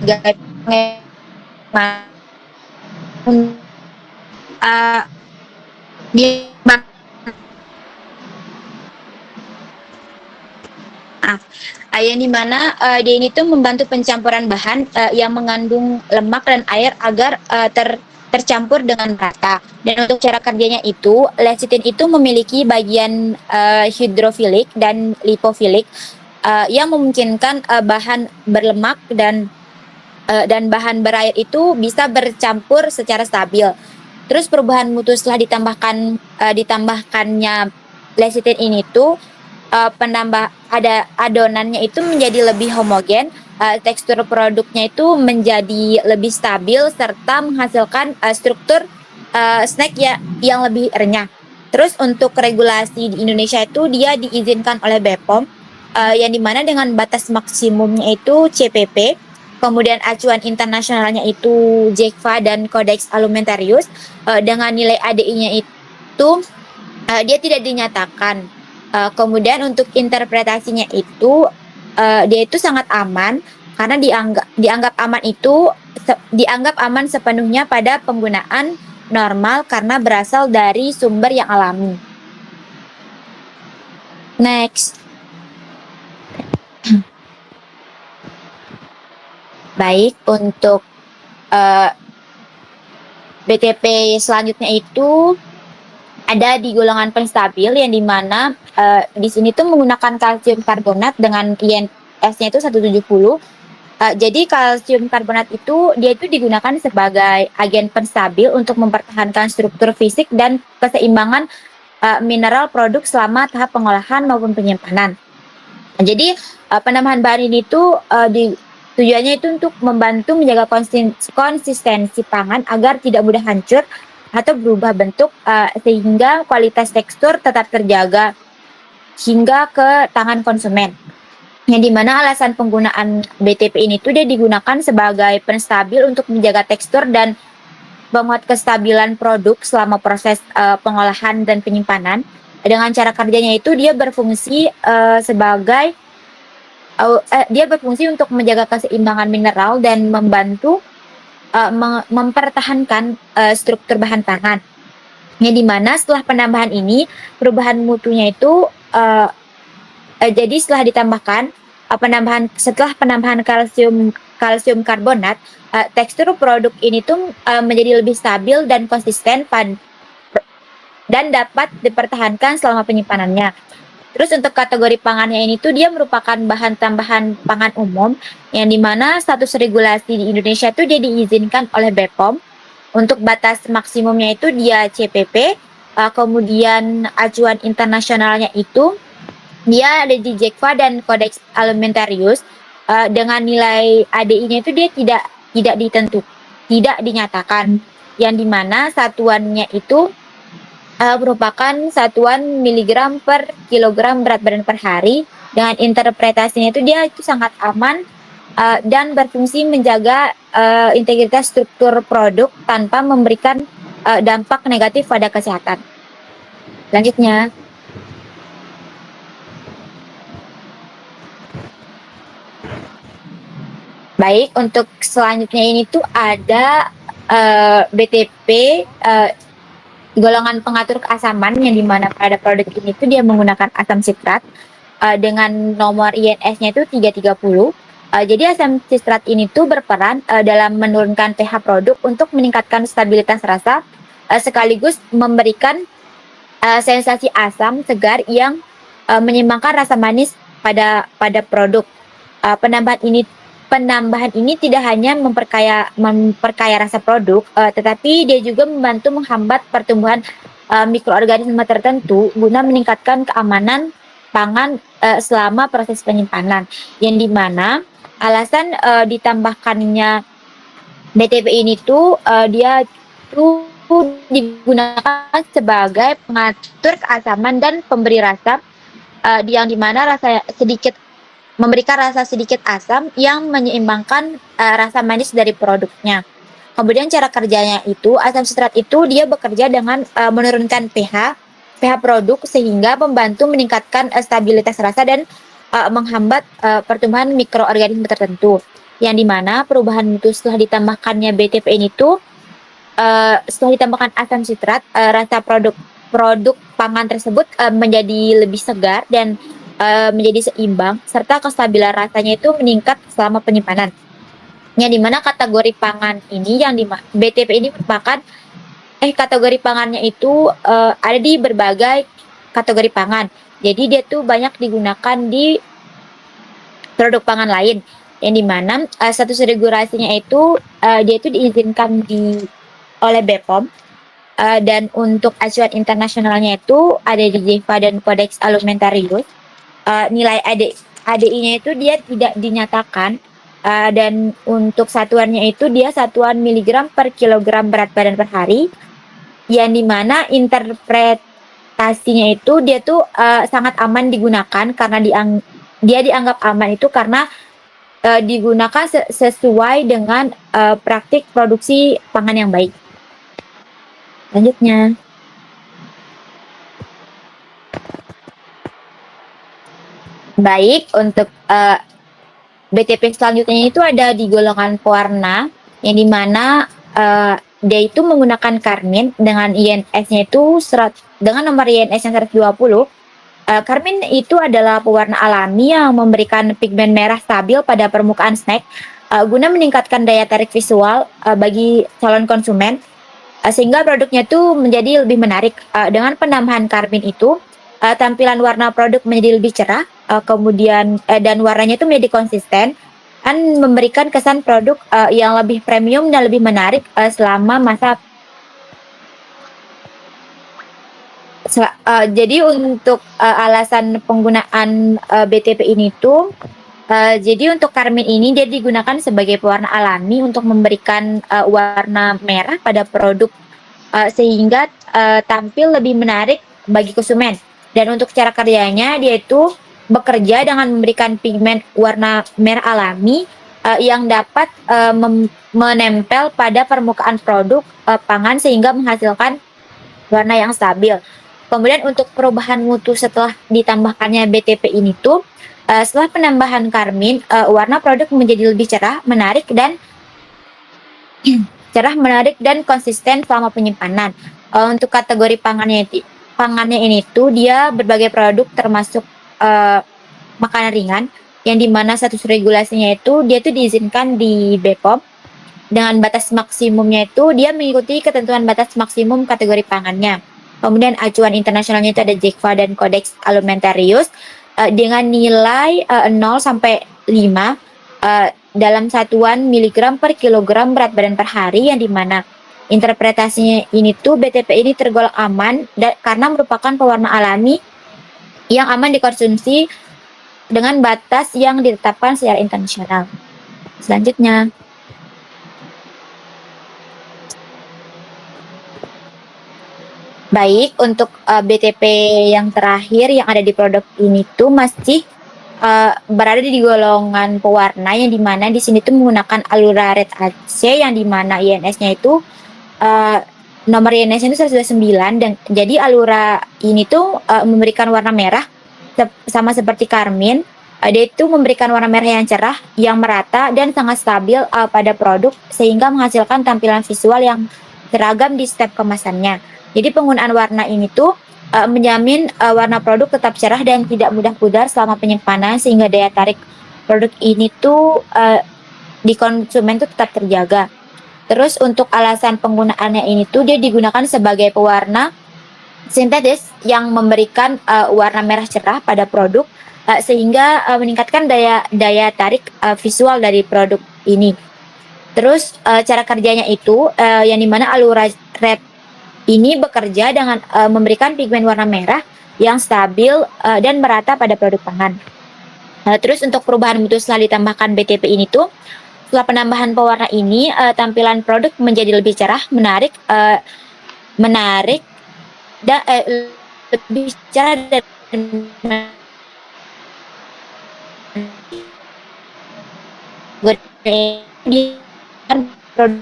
Speaker 6: dia yang dimana dia ini tuh membantu pencampuran bahan yang mengandung lemak dan air agar tercampur dengan rata. Dan untuk cara kerjanya itu, lecitin itu memiliki bagian hidrofilik dan lipofilik yang memungkinkan bahan berlemak dan bahan berair itu bisa bercampur secara stabil. Terus perubahan mutu setelah ditambahkannya lecitin ini tuh ada adonannya itu menjadi lebih homogen, tekstur produknya itu menjadi lebih stabil serta menghasilkan struktur snack yang lebih renyah. Terus untuk regulasi di Indonesia itu dia diizinkan oleh BPOM yang dimana dengan batas maksimumnya itu CPP, kemudian acuan internasionalnya itu JECFA dan Codex Alimentarius. Dengan nilai ADI-nya itu dia tidak dinyatakan. Kemudian untuk interpretasinya itu dia itu sangat aman karena dianggap aman sepenuhnya pada penggunaan normal karena berasal dari sumber yang alami. Next. Baik, untuk BTP selanjutnya itu ada di golongan penstabil yang dimana di sini tuh menggunakan kalsium karbonat dengan INS-nya itu 170. Jadi kalsium karbonat itu dia itu digunakan sebagai agen penstabil untuk mempertahankan struktur fisik dan keseimbangan mineral produk selama tahap pengolahan maupun penyimpanan. Jadi penambahan bahan ini tuh tujuannya itu untuk membantu menjaga konsistensi pangan agar tidak mudah hancur atau berubah bentuk sehingga kualitas tekstur tetap terjaga hingga ke tangan konsumen. Yang dimana alasan penggunaan BTP ini tuh dia digunakan sebagai penstabil untuk menjaga tekstur dan memuat kestabilan produk selama proses pengolahan dan penyimpanan. Dengan cara kerjanya itu dia berfungsi untuk menjaga keseimbangan mineral dan membantu mempertahankan struktur bahan pangan. Yang dimana setelah penambahan ini perubahan mutunya itu jadi setelah penambahan kalsium karbonat, tekstur produk ini tuh menjadi lebih stabil dan konsisten dan dapat dipertahankan selama penyimpanannya. Terus untuk kategori pangannya ini tuh dia merupakan bahan tambahan pangan umum yang dimana status regulasi di Indonesia itu dia diizinkan oleh BPOM. Untuk batas maksimumnya itu dia CPP, kemudian acuan internasionalnya itu dia ada di JECFA dan Codex Alimentarius. Dengan nilai ADI-nya itu dia tidak dinyatakan, yang dimana satuannya itu merupakan satuan miligram per kilogram berat badan per hari. Dengan interpretasinya itu dia itu sangat aman dan berfungsi menjaga integritas struktur produk tanpa memberikan dampak negatif pada kesehatan. Selanjutnya, baik, untuk selanjutnya ini tuh ada BTP golongan pengatur keasaman yang dimana pada produk ini tuh dia menggunakan asam sitrat. dengan nomor INS-nya itu 330. Jadi asam sitrat ini tuh berperan dalam menurunkan pH produk untuk meningkatkan stabilitas rasa sekaligus memberikan sensasi asam segar yang menyeimbangkan rasa manis pada produk. Penambahan ini tidak hanya memperkaya rasa produk, tetapi dia juga membantu menghambat pertumbuhan mikroorganisme tertentu guna meningkatkan keamanan pangan selama proses penyimpanan. Yang dimana alasan ditambahkannya BTP ini tuh dia tuh digunakan sebagai pengatur keasaman dan pemberi rasa, yang dimana memberikan rasa sedikit asam yang menyeimbangkan rasa manis dari produknya. Kemudian cara kerjanya itu, asam sitrat itu dia bekerja dengan menurunkan pH produk sehingga membantu meningkatkan stabilitas rasa dan menghambat pertumbuhan mikroorganisme tertentu. Yang dimana perubahan itu setelah ditambahkannya BTP ini tuh setelah ditambahkan asam sitrat, rasa produk pangan tersebut menjadi lebih segar dan menjadi seimbang, serta kestabilan rasanya itu meningkat selama penyimpanan. Yang dimana kategori pangan ini BTP ini merupakan kategori pangannya itu ada di berbagai kategori pangan. Jadi dia tuh banyak digunakan di produk pangan lain, yang dimana status regulasinya itu dia itu diizinkan oleh BPOM, dan untuk acuan internasionalnya itu ada di JEFA dan Codex Alimentarius. Nilai ADI-nya itu dia tidak dinyatakan, dan untuk satuannya itu dia satuan miligram per kilogram berat badan per hari, yang dimana interpretasinya itu dia tuh sangat aman digunakan karena dia dianggap aman itu karena digunakan sesuai dengan praktik produksi pangan yang baik. Selanjutnya, baik untuk BTP selanjutnya itu ada di golongan pewarna, yang dimana dia itu menggunakan karmin dengan INS-nya itu dengan nomor INS-nya 120. Karmin itu adalah pewarna alami yang memberikan pigmen merah stabil pada permukaan snack guna meningkatkan daya tarik visual bagi calon konsumen, sehingga produknya itu menjadi lebih menarik. Dengan penambahan karmin itu, tampilan warna produk menjadi lebih cerah, kemudian dan warnanya itu menjadi konsisten dan memberikan kesan produk yang lebih premium dan lebih menarik selama masa. Jadi untuk alasan penggunaan BTP ini tuh, jadi untuk karmin ini dia digunakan sebagai pewarna alami untuk memberikan warna merah pada produk sehingga tampil lebih menarik bagi konsumen. Dan untuk cara kerjanya dia itu bekerja dengan memberikan pigmen warna merah alami yang dapat menempel pada permukaan produk pangan sehingga menghasilkan warna yang stabil. Kemudian untuk perubahan mutu setelah ditambahkannya BTP ini tuh, setelah penambahan karmin, warna produk menjadi lebih cerah, menarik dan konsisten selama penyimpanan. Untuk kategori pangannya ini tuh dia berbagai produk termasuk makanan ringan, yang dimana status regulasinya itu dia tuh diizinkan di BPOM dengan batas maksimumnya itu dia mengikuti ketentuan batas maksimum kategori pangannya. Kemudian acuan internasionalnya itu ada JEFA dan Codex Alimentarius dengan nilai 0 sampai 5 dalam satuan miligram per kilogram berat badan per hari, yang dimana interpretasinya ini tuh BTP ini tergolong aman karena merupakan pewarna alami yang aman dikonsumsi dengan batas yang ditetapkan secara internasional. Selanjutnya, baik untuk BTP yang terakhir yang ada di produk ini tuh masih berada di golongan pewarna, yang dimana di sini tuh menggunakan Alura Red AC, yang dimana INS-nya itu nomor INS-nya itu 129, dan jadi Alura ini tuh memberikan warna merah sama seperti karmin. Dia itu memberikan warna merah yang cerah, yang merata dan sangat stabil pada produk sehingga menghasilkan tampilan visual yang seragam di setiap kemasannya. Jadi penggunaan warna ini tuh menjamin warna produk tetap cerah dan tidak mudah pudar selama penyimpanan, sehingga daya tarik produk ini tuh di konsumen tuh tetap terjaga. Terus untuk alasan penggunaannya ini tuh dia digunakan sebagai pewarna sintetis yang memberikan warna merah cerah pada produk, sehingga meningkatkan daya tarik visual dari produk ini. Terus cara kerjanya itu yang dimana Alura Red ini bekerja dengan memberikan pigmen warna merah yang stabil dan merata pada produk pangan. Terus untuk perubahan mutu setelah ditambahkan BTP ini tuh, setelah penambahan pewarna ini tampilan produk menjadi lebih cerah, menarik dan lebih cerah dan produk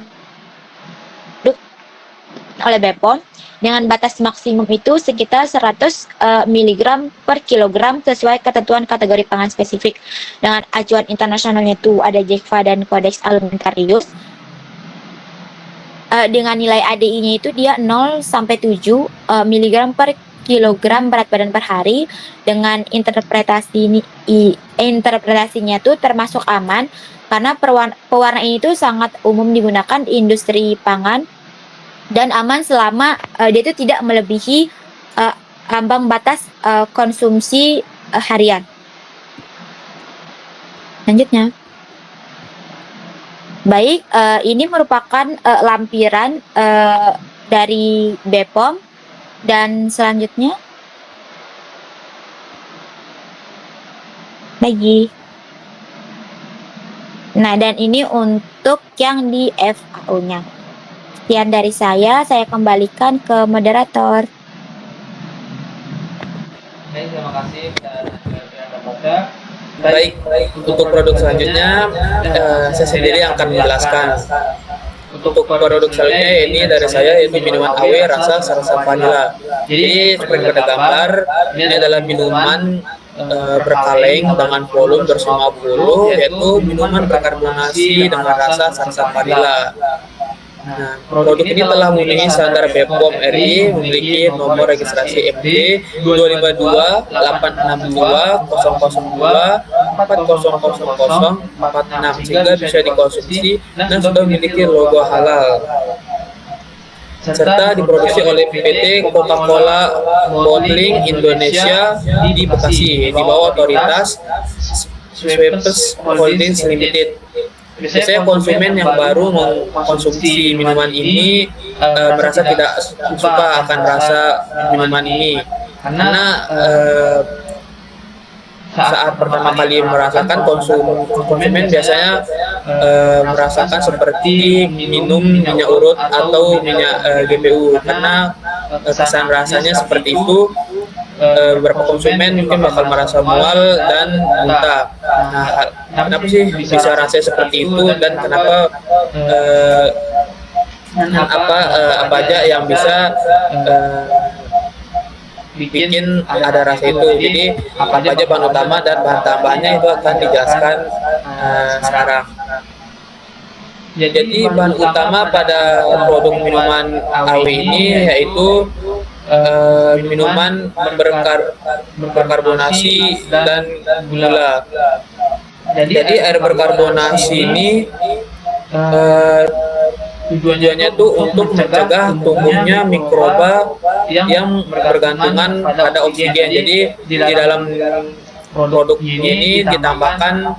Speaker 6: oleh BPOM dengan batas maksimum itu sekitar 100 mg per kilogram sesuai ketentuan kategori pangan spesifik. Dengan acuan internasionalnya itu ada JECFA dan Codex Alimentarius. Dengan nilai ADI-nya itu dia 0 sampai 7 mg per kilogram berat badan per hari. Dengan interpretasinya tuh termasuk aman karena pewarna ini tuh sangat umum digunakan di industri pangan dan aman selama dia itu tidak melebihi ambang batas konsumsi harian. Lanjutnya. Baik, ini merupakan lampiran dari BPOM dan selanjutnya lagi. Nah, dan ini untuk yang di FAO-nya. Sekian dari saya kembalikan ke moderator.
Speaker 1: Baik, terima kasih Pak.
Speaker 7: Baik, untuk produk selanjutnya saya sendiri akan menjelaskan. Untuk produk selanjutnya ini dari saya yaitu minuman AW rasa sarsa vanila. Jadi seperti pada gambar, ini adalah minuman berkaleng dengan volume 250, yaitu minuman berkarbonasi dengan rasa sarsa vanila. Nah, produk ini telah memenuhi standar BPOM RI, memiliki nomor registrasi MD 252-862-002-4000-400046 sehingga bisa dikonsumsi dan sudah memiliki logo halal. Serta diproduksi oleh PT Coca-Cola Bottling Indonesia di Bekasi di bawah otoritas Schweppes Holdings Limited. Biasanya konsumen yang baru mengkonsumsi minuman ini merasa tidak suka akan rasa minuman ini karena saat pertama kali merasakan konsumen biasanya merasakan seperti minum minyak urut atau minyak GPU karena kesan rasanya seperti itu. Beberapa konsumen mungkin bakal merasa mual dan muntah. Nah, kenapa sih bisa rasanya seperti itu dan kenapa apa aja yang bisa bikin ada rasa itu? Jadi apa aja bahan utama dan bahan tambahannya itu akan dijelaskan sekarang. Jadi bahan utama pada produk minuman AW ini yaitu minuman berkarbonasi dan gula. Jadi air berkarbonasi ini tujuannya itu untuk mencegah tumbuhnya mikroba yang bergantungan pada oksigen. Jadi di dalam produk ini ditambahkan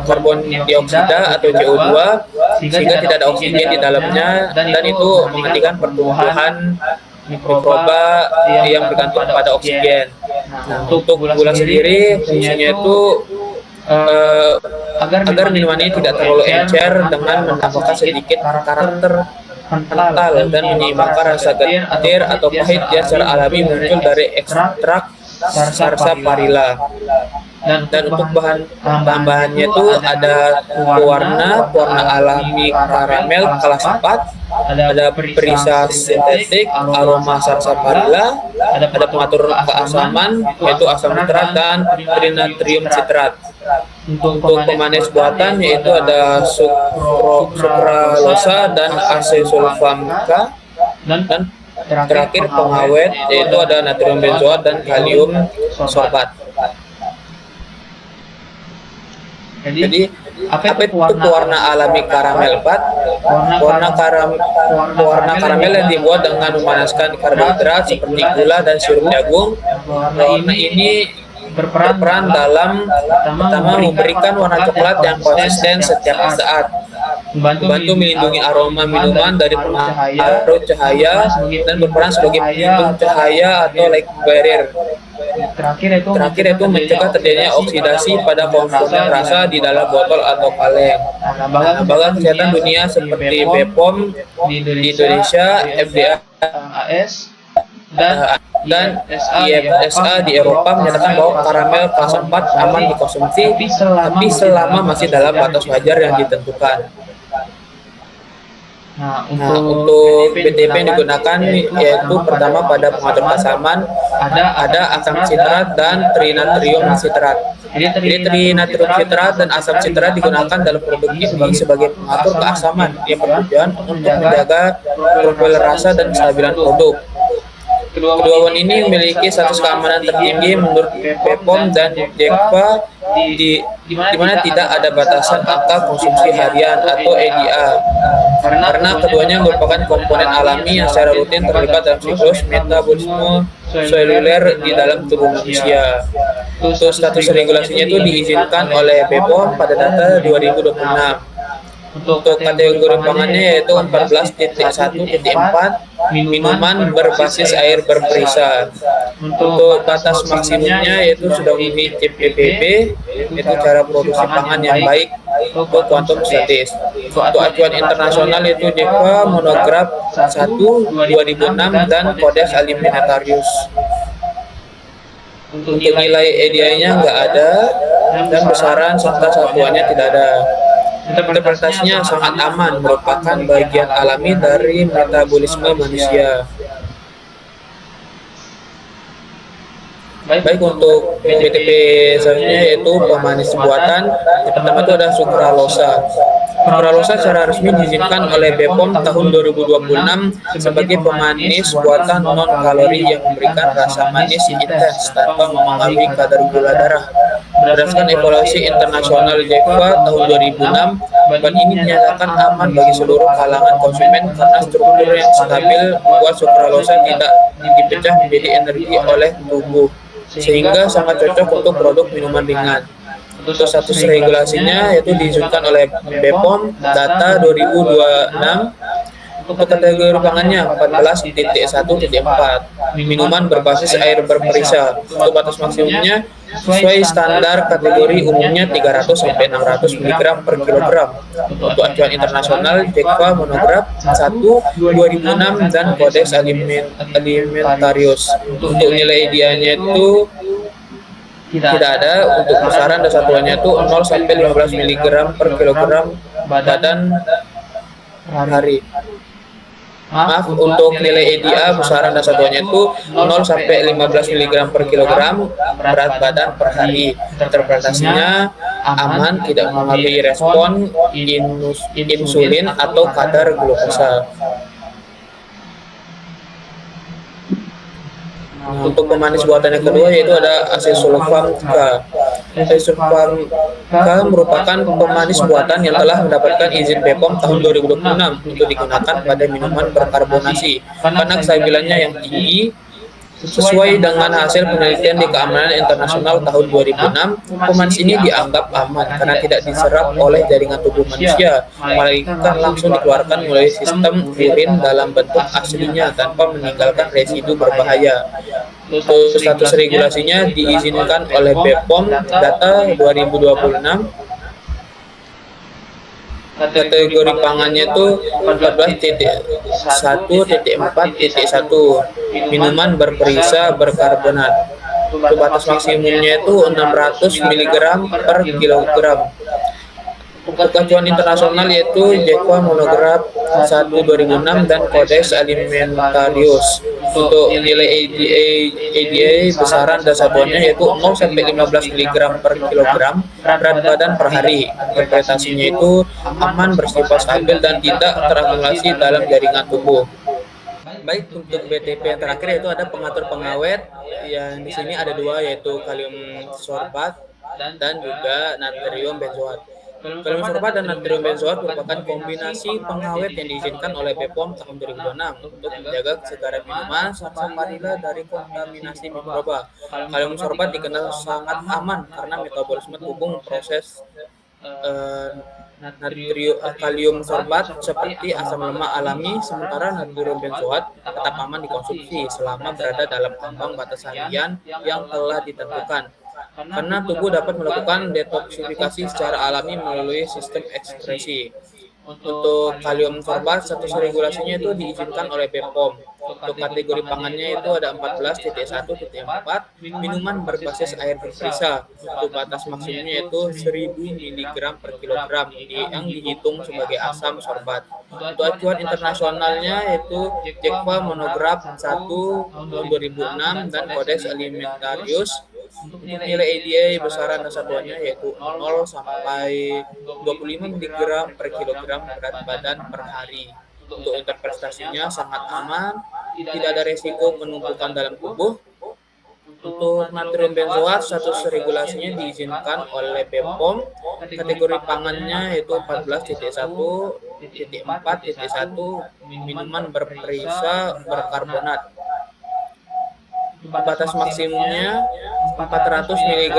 Speaker 7: karbon dioksida atau CO2 sehingga tidak ada oksigen di dalamnya dan itu menghentikan pertumbuhan mikroba yang bergantung pada oksigen. Nah, untuk gula sendiri fungsinya itu agar minuman ini tidak terlalu encer dengan menambahkan sedikit karakter kental dan menyeimbangkan rasa getir atau pahit yang secara alami muncul dari ekstrak sarsa vanila. Dan untuk bahan-bahannya itu ada pewarna alami karamel kelas 4, ada perisa sintetik, aroma sarsa vanila, ada pengatur keasaman yaitu asam nitrat dan trinatrium citrat. Untuk pemanis buatan yaitu ada sukralosa dan acesulfamika dan Terakhir pengawet yaitu ada natrium benzoat dan kalium sorbat. Jadi apa itu pewarna alami karamel pad? Pewarna karamel yang dibuat dengan memanaskan karbohidrat seperti gula dan sirup jagung. Pewarna ini berperan dalam pertama memberikan warna coklat yang konsisten setiap saat, membantu melindungi aroma minuman dari pengaruh cahaya dan berperan sebagai pelindung cahaya atau light barrier. Terakhir itu mencegah terjadinya oksidasi pada komponen rasa di dalam botol atau kaleng. Lembaga Kesehatan Dunia seperti BPOM di Indonesia, FDA
Speaker 1: AS
Speaker 7: dan IFSA di Eropa menyatakan bahwa karamel kelas 4 aman dikonsumsi, tapi selama masih dalam batas wajar yang ditentukan.
Speaker 1: Nah,
Speaker 7: untuk BTP yang digunakan yaitu pertama pada pengatur keasaman ada asam sitrat dan trinatrium sitrat. Jadi trinatrium sitrat dan asam sitrat digunakan dalam produk ini sebagai pengatur keasaman yang bertujuan untuk menjaga profil rasa dan kestabilan produk. Kedua bahan ini memiliki status keamanan tertinggi menurut BPOM dan JECVA di mana tidak ada batasan angka konsumsi harian atau EDA. Karena keduanya merupakan komponen alami yang secara rutin terlibat dalam siklus metabolisme seluler di dalam tubuh manusia. Untuk status regulasinya itu diizinkan oleh BPOM pada data 2026. Untuk kategori pangannya yaitu 14.1.4 minuman berbasis air berperisa. Untuk batas maksimumnya yaitu sudah memenuhi CPPB, yaitu cara produksi pangan yang baik untuk kuantum statis. Untuk acuan internasional yaitu JECVA monograf 1 2006 dan Codex Alimentarius. Untuk nilai EDI-nya nggak ada dan besaran serta satuannya tidak ada. Interpretasinya sangat aman, merupakan bagian alami dari metabolisme manusia. Baik untuk BTP selanjutnya yaitu pemanis buatan. Yang pertama itu ada sukralosa. Sukralosa secara resmi diizinkan oleh BPOM tahun 2026 sebagai pemanis buatan non kalori yang memberikan rasa manis intens tanpa mengalami kadar gula darah. Berdasarkan evaluasi internasional JECVA tahun 2006, bahan ini dinyatakan aman bagi seluruh kalangan konsumen karena struktur yang stabil membuat sukralosa tidak dipecah menjadi energi oleh tubuh, sehingga sangat cocok untuk produk minuman ringan. Untuk status regulasinya yaitu diizinkan oleh BPOM data 2026. Untuk kategori pangannya 14.1.4 minuman berbasis air berperisa. Untuk batas maksimumnya sesuai standar kategori umumnya 300 sampai 600 mg per kilogram. Untuk acuan internasional JECVA monograf 1 2006 dan Codex Alimentarius. Untuk nilai EDA-nya itu tidak ada. Untuk besaran dan satuannya itu 0 sampai 15 mg per kilogram badan hari. Maaf, untuk nilai EDA besaran dan satuannya itu 0 sampai 15 mg per kilogram berat badan per hari. Interpretasinya aman, tidak mengalami respon insulin atau kadar glukosa. Untuk pemanis buatan yang kedua yaitu ada asesulfam K. Asesulfam K merupakan pemanis buatan yang telah mendapatkan izin BPOM tahun 2026 untuk digunakan pada minuman berkarbonasi karena kestabilannya yang tinggi. Sesuai dengan hasil penelitian di Keamanan Internasional tahun 2006, pemanis ini dianggap aman karena tidak diserap oleh jaringan tubuh manusia, melainkan langsung dikeluarkan melalui sistem urin dalam bentuk aslinya tanpa meninggalkan residu berbahaya. Untuk status regulasinya diizinkan oleh BPOM data 2026. Kategori pangannya itu 14.1.4.1 minuman berperisa berkarbonat. Untuk batas maksimumnya itu 600 mg per kilogram. Untuk acuan internasional yaitu JECVA monograf 1 2006 dan Codex Alimentarius. Untuk nilai EDA besaran dan satuannya yaitu 0 sampai 15 mg per kilogram berat badan per hari. Interpretasinya itu aman, bersifat stabil dan tidak terakumulasi dalam jaringan tubuh. Baik, untuk BTP yang terakhir yaitu ada pengatur pengawet yang di sini ada dua, yaitu kalium sorbat dan juga natrium benzoat. Kalium sorbat dan natrium benzoat merupakan kombinasi pengawet yang diizinkan oleh BPOM tahun 2026 untuk menjaga kesegaran minuman serta vanila dari kontaminasi mikroba. Kalium sorbat dikenal sangat aman karena metabolisme tubuh proses kalium sorbat seperti asam lemak alami, sementara natrium benzoat tetap aman dikonsumsi selama berada dalam ambang batas harian yang telah ditentukan. Karena tubuh dapat melakukan detoksifikasi secara alami melalui sistem ekskresi. Untuk kalium sorbat, status regulasinya itu diizinkan oleh BPOM. Untuk kategori pangannya itu ada 14.1.4, minuman berbasis air berperisa. Untuk batas maksimumnya itu 1000 mg per kilogram yang dihitung sebagai asam sorbat. Untuk acuan internasionalnya yaitu JECVA Monograph 1 tahun 2006 dan Codex Alimentarius. Untuk nilai ADA besaran dan satuannya yaitu 0 sampai 25 mg per kilogram berat badan per hari. Untuk interpretasinya sangat aman, tidak ada resiko penumpukan dalam tubuh. Untuk natrium benzoat, status regulasinya diizinkan oleh BPOM. Kategori pangannya yaitu 14.1.4.1 minuman berperisa berkarbonat. Batas maksimumnya 400 mg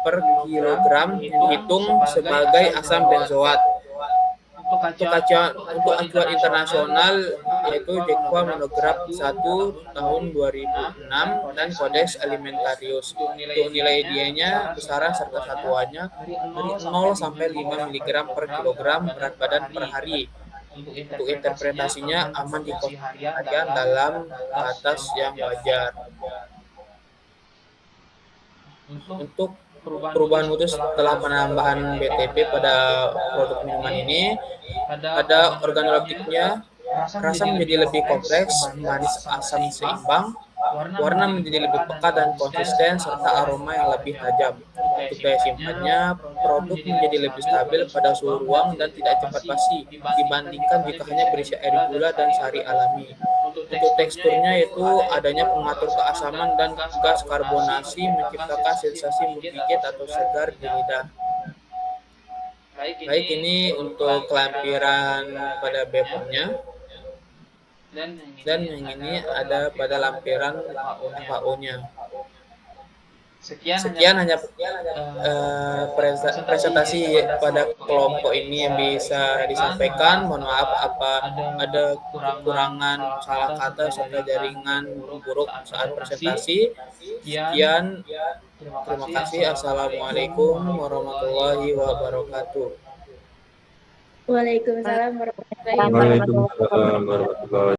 Speaker 7: per kilogram dihitung sebagai asam benzoat. Untuk acuan internasional yaitu JECVA Monograph 1 tahun 2006 dan Codex Alimentarius. Untuk nilai ADA-nya, besaran serta satuannya dari 0 sampai 5 mg per kilogram berat badan per hari. Untuk interpretasinya aman dikonsumsi harian dalam batas yang wajar. Untuk perubahan mutu setelah penambahan BTP pada produk minuman ini, pada organoleptiknya, rasa menjadi lebih kompleks, manis asam seimbang, warna menjadi lebih pekat dan konsisten, serta aroma yang lebih tajam. Untuk daya simpannya, produk menjadi lebih stabil pada suhu ruang dan tidak cepat basi dibandingkan jika hanya berisi air gula dan sari alami. Untuk teksturnya yaitu adanya pengatur keasaman dan gas karbonasi menciptakan sensasi menggigit atau segar di lidah. Baik, ini untuk kelampiran pada BPOM-nya. Dan yang ini ada pada lampiran FAO-nya. Sekian hanya presentasi pada kelompok ini yang bisa disampaikan. Mohon maaf apa ada kekurangan salah kata serta jaringan buruk saat presentasi. Sekian, terima kasih. Assalamualaikum warahmatullahi wabarakatuh.
Speaker 2: Waalaikumsalam warahmatullahi wabarakatuh.
Speaker 4: Waalaikumsalam warahmatullahi wabarakatuh.